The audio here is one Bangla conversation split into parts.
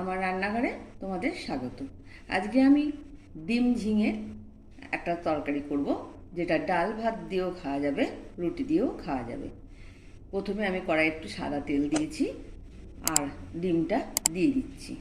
আমার রান্নাঘরে তোমাদের স্বাগত। আজকে আমি ডিম ঝিঙে একটা তরকারি করব, যেটা ডাল ভাত দিয়েও খাওয়া যাবে, রুটি দিয়েও খাওয়া যাবে। প্রথমে আমি কড়াইয়ে একটু সাদা তেল দিয়েছি আর ডিমটা দিয়ে দিচ্ছি।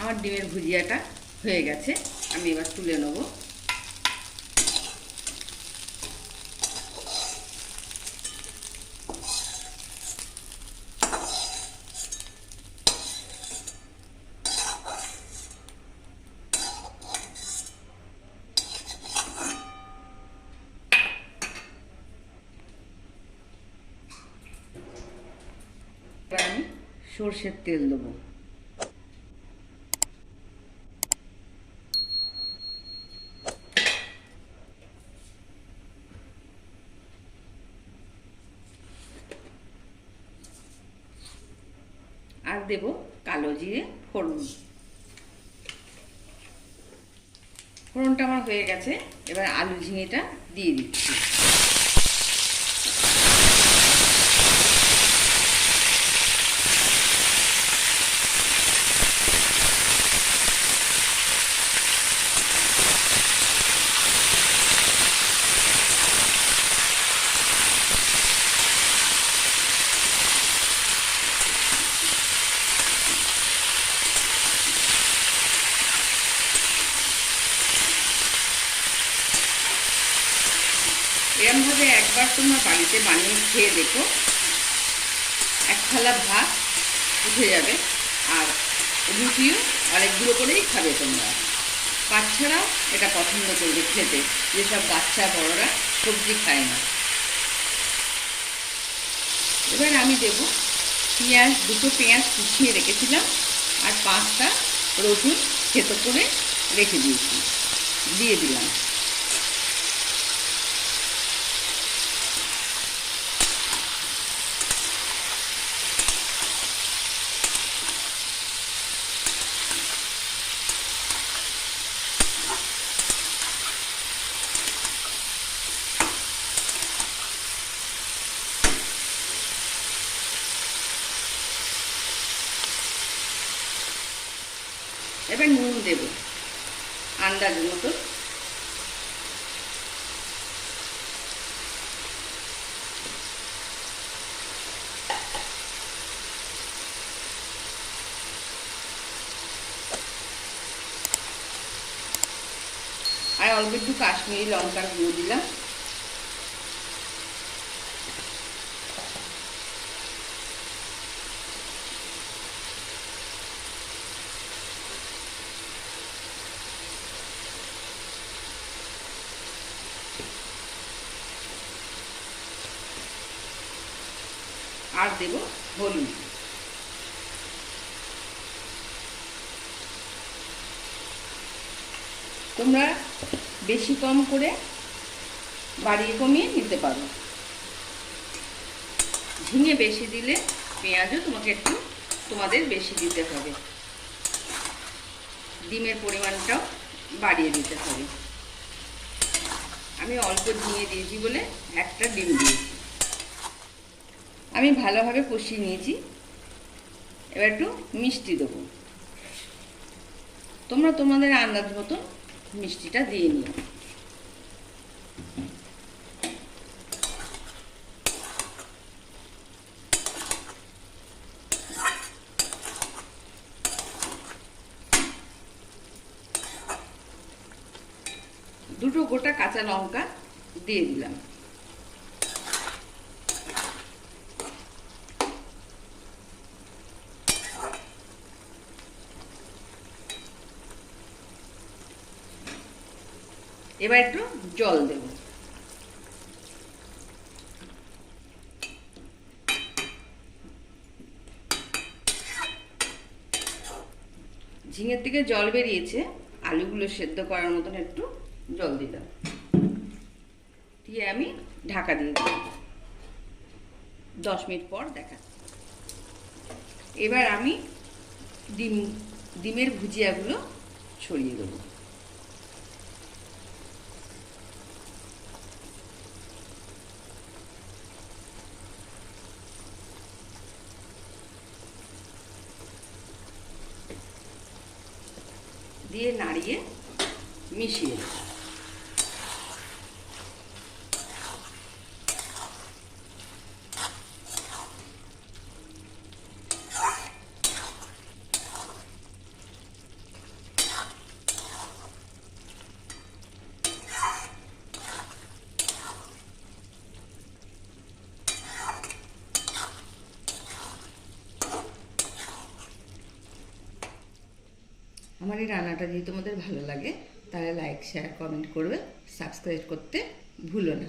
আমার ডিমের ভুজিয়াটা হয়ে গেছে, আমি এবার তুলে নেব। এবার আমি সর্ষের তেল দেবো। আর দেব কালো জিরে ফোড়ন। ফোড়নটা আমার হয়ে গেছে, এবার আলু ঝিঙেটা দিয়ে দিচ্ছি। এরমভাবে একবার তোমরা বাড়িতে বানিয়ে খেয়ে দেখো, এক থালা ভাত উঠে যাবে, আর রুটিও অনেকগুলো করেই খাবে তোমরা। বাচ্চারাও এটা পছন্দ করবে খেতে, যেসব বাচ্চা বড়রা সবজি খায় না। এবার আমি দেব পেঁয়াজ, দুটো পেঁয়াজ কুচিয়ে রেখেছিলাম আর 5টা রসুন থেতো করে রেখে দিয়েছি, দিয়ে দিলাম। এবার নুন দেব আন্দাজ মতো। আর অল্প একটু কাশ্মীরি লঙ্কার গুঁড়ো দিলাম। আর দেব হলুদ। তোমরা বেশি কম করে বাড়িয়ে কমিয়ে নিতে পারো। ঝিঙে বেশি দিলে পেঁয়াজও তোমাদের বেশি দিতে হবে। ডিমের পরিমাণটাও বাড়িয়ে দিতে হবে। আমি অল্প ঝিঙে দিয়েছি বলে একটা ডিম দিয়েছি। আমি ভালোভাবে কষিয়ে নিয়েছি। এবার একটু মিষ্টি দেবো। তোমরা তোমাদের আন্দাজ মতো মিষ্টিটা দিয়ে নিও। দুটো গোটা কাঁচা লঙ্কা দিয়ে দিলাম। এবার একটু জল দেব। ঝিঙের থেকে জল বেরিয়েছে, আলুগুলো সেদ্ধ করার মতন একটু জল দিলাম, দিয়ে আমি ঢাকা দিয়ে দিলাম। 10 মিনিট পর দেখাচ্ছি। এবার আমি ডিমের ভুজিয়াগুলো ছড়িয়ে দেবো। দিয়ে নাড়িয়ে মিশিয়ে দেবো। আমার এই রান্নাটা যদি তোমাদের ভালো লাগে তাহলে লাইক, শেয়ার, কমেন্ট করবে, সাবস্ক্রাইব করতে ভুলো না।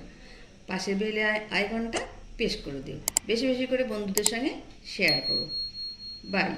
পাশের বেল আইকনটা প্রেস করে দিও। বেশি বেশি করে বন্ধুদের সঙ্গে শেয়ার করো। বাই।